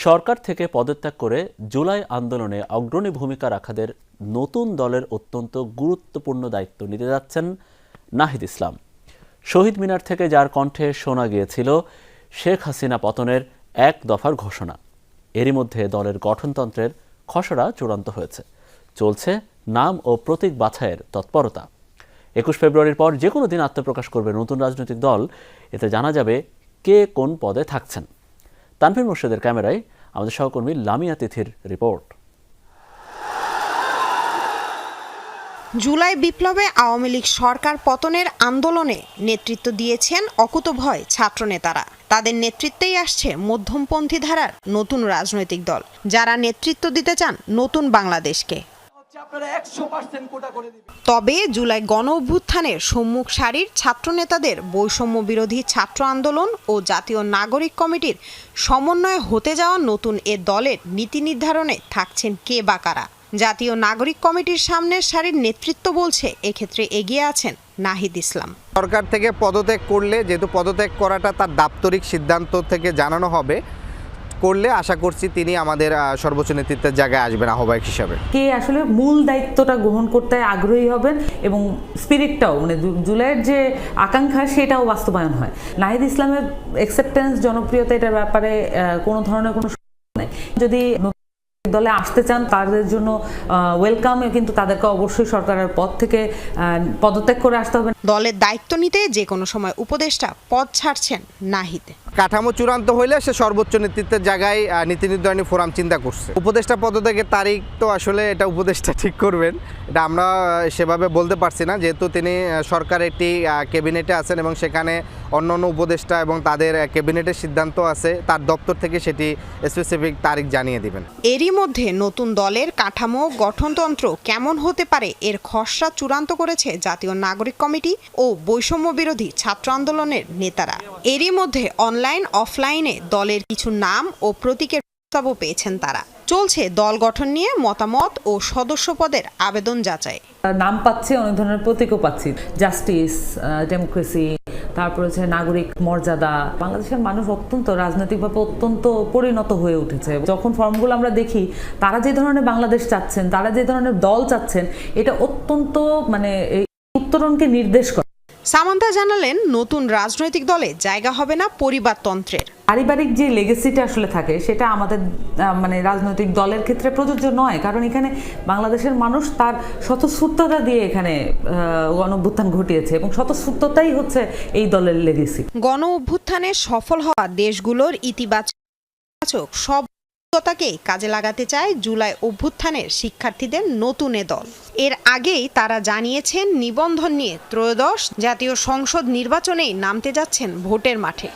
সরকার থেকে পদত্যাগ করে জুলাই আন্দোলনে অগ্রণী ভূমিকা রাখাদের নতুন দলের অত্যন্ত গুরুত্বপূর্ণ দায়িত্ব নিতে যাচ্ছেন নাহিদ ইসলাম। শহীদ মিনার থেকে যার কণ্ঠে শোনা গিয়েছিল শেখ হাসিনা পতনের এক দফার ঘোষণা, এরই মধ্যে দলের গঠনতন্ত্রের খসড়া চূড়ান্ত হয়েছে। চলছে নাম ও প্রতীক বাছাইয়ের তৎপরতা। ২১ ফেব্রুয়ারির পর যে কোনো দিন আত্মপ্রকাশ করবে নতুন রাজনৈতিক দল। এতে জানা যাবে কে কোন পদে থাকছেন। তানভীর মোর্শেদের ক্যামেরায় আমাদের সহকর্মী লামিয়া তিথির রিপোর্ট। জুলাই বিপ্লবে আওয়ামী লীগ সরকার পতনের আন্দোলনে নেতৃত্ব দিয়েছেন অকুতভয় ছাত্রনেতারা। তাদের নেতৃত্বেই আসছে মধ্যমপন্থী ধারার নতুন রাজনৈতিক দল, যারা নেতৃত্ব দিতে চান নতুন বাংলাদেশকে। তবে জুলাই গণ অভ্যুত্থানের সম্মুখ সারির ছাত্রনেতাদের বৈষম্য বিরোধী ছাত্র আন্দোলন ও জাতীয় নাগরিক কমিটির সমন্বয়ে হতে যাওয়া নতুন এ দলের নীতি নির্ধারণে থাকছেন কে বা কারা। জাতীয় নাগরিক কমিটির সামনের সারির নেতৃত্ব বলছে এক্ষেত্রে এগিয়ে আছেন নাহিদ ইসলাম। সরকার থেকে পদত্যাগ করলে, যেহেতু পদত্যাগ করাটা তার দাপ্তরিক সিদ্ধান্ত থেকে জানানো হবে, করলে আশা করছি তিনি আমাদের সর্বোচ্চ নেতৃত্বের জায়গায় আসবেন আহ্বায়ক হিসাবে। কে আসলে মূল দায়িত্বটা গ্রহণ করতে আগ্রহী হবেন এবং স্পিরিটটাও মানে জুলাইয়ের যে আকাঙ্ক্ষা সেটাও বাস্তবায়ন হয়। নাহিদ ইসলামের অ্যাকসেপ্টেন্স, জনপ্রিয়তা এটার ব্যাপারে কোনো ধরনের কোনো নেই। যদি দলে আসতে চান তাদের জন্য ওয়েলকাম, কিন্তু তাদেরকে অবশ্যই সরকারের পদ থেকে পদত্যাগ করে আসতে হবে। দলের দায়িত্ব নিতে যে কোনো সময় উপদেষ্টা পদ ছাড়ছেন নাহিদ। কাঠামো চূড়ান্ত হইলে সে সর্বোচ্চ নেতৃত্বের জায়গায় নীতি নির্ধারণী ফোরাম চিন্তা করছে। উপদেষ্টা পদত্যাগের তারিখ তো আসলে এটা উপদেষ্টা ঠিক করবেন, এটা আমরা সেভাবে বলতে পারছি না, যেহেতু তিনি সরকার একটি ক্যাবিনেটে আছেন এবং সেখানে অন্যান্য উপদেষ্টা এবং তাদের ক্যাবিনেটের সিদ্ধান্ত আছে, তার দপ্তর থেকে সেটি স্পেসিফিক তারিখ জানিয়ে দিবেন। এরই মধ্যে নতুন দলের কাঠামো গঠনতন্ত্র কেমন হতে পারে এর খসড়া চূড়ান্ত করেছে জাতীয় নাগরিক কমিটি ও বৈষম্য বিরোধী ছাত্র আন্দোলনের নেতারা। এরই মধ্যে অনলাইন অফলাইনে দলের কিছু নাম ও প্রতীকের প্রস্তাবও পেয়েছেন তারা। চলছে দল গঠন নিয়ে মতামত ও সদস্য পদের আবেদন যাচাই। নাম পাচ্ছি, অনেক ধরনের প্রতীকও পাচ্ছি, জাস্টিস, ডেমোক্রেসি, তারপর হচ্ছে নাগরিক মর্যাদা। বাংলাদেশের মানুষ অত্যন্ত রাজনৈতিকভাবে অত্যন্ত পরিণত হয়ে উঠেছে। যখন ফর্মগুলো আমরা দেখি, তারা যে ধরনের বাংলাদেশ চাচ্ছেন, তারা যে ধরনের দল চাচ্ছেন, এটা অত্যন্ত মানে এই উত্তরণকে নির্দেশ করে। সামান্তা জানালেন, নতুন রাজনৈতিক দলে জায়গা হবে না পরিবারতন্ত্রের। পারিবারিক যে লেগেসিটা আসলে থাকে সেটা আমাদের মানে রাজনৈতিক দলের ক্ষেত্রে প্রযোজ্য নয়, কারণ এখানে বাংলাদেশের মানুষ তার স্বতঃস্ফূর্ততা দিয়ে এখানে গণ অভ্যুত্থান ঘটিয়েছে এবং স্বতঃস্ফূর্ততাই হচ্ছে এই দলের লেগেসি। গণ অভ্যুত্থানে সফল হওয়া দেশগুলোর ইতিবাচক সব তাকে কাজে লাগাতে চায় জুলাই অভ্যুত্থানের শিক্ষার্থীদের নতুন এ দল। এর আগেই তারা জানিয়েছেন নিবন্ধন নিয়ে ত্রয়োদশ জাতীয় সংসদ নির্বাচনেই নামতে যাচ্ছেন ভোটের মাঠে।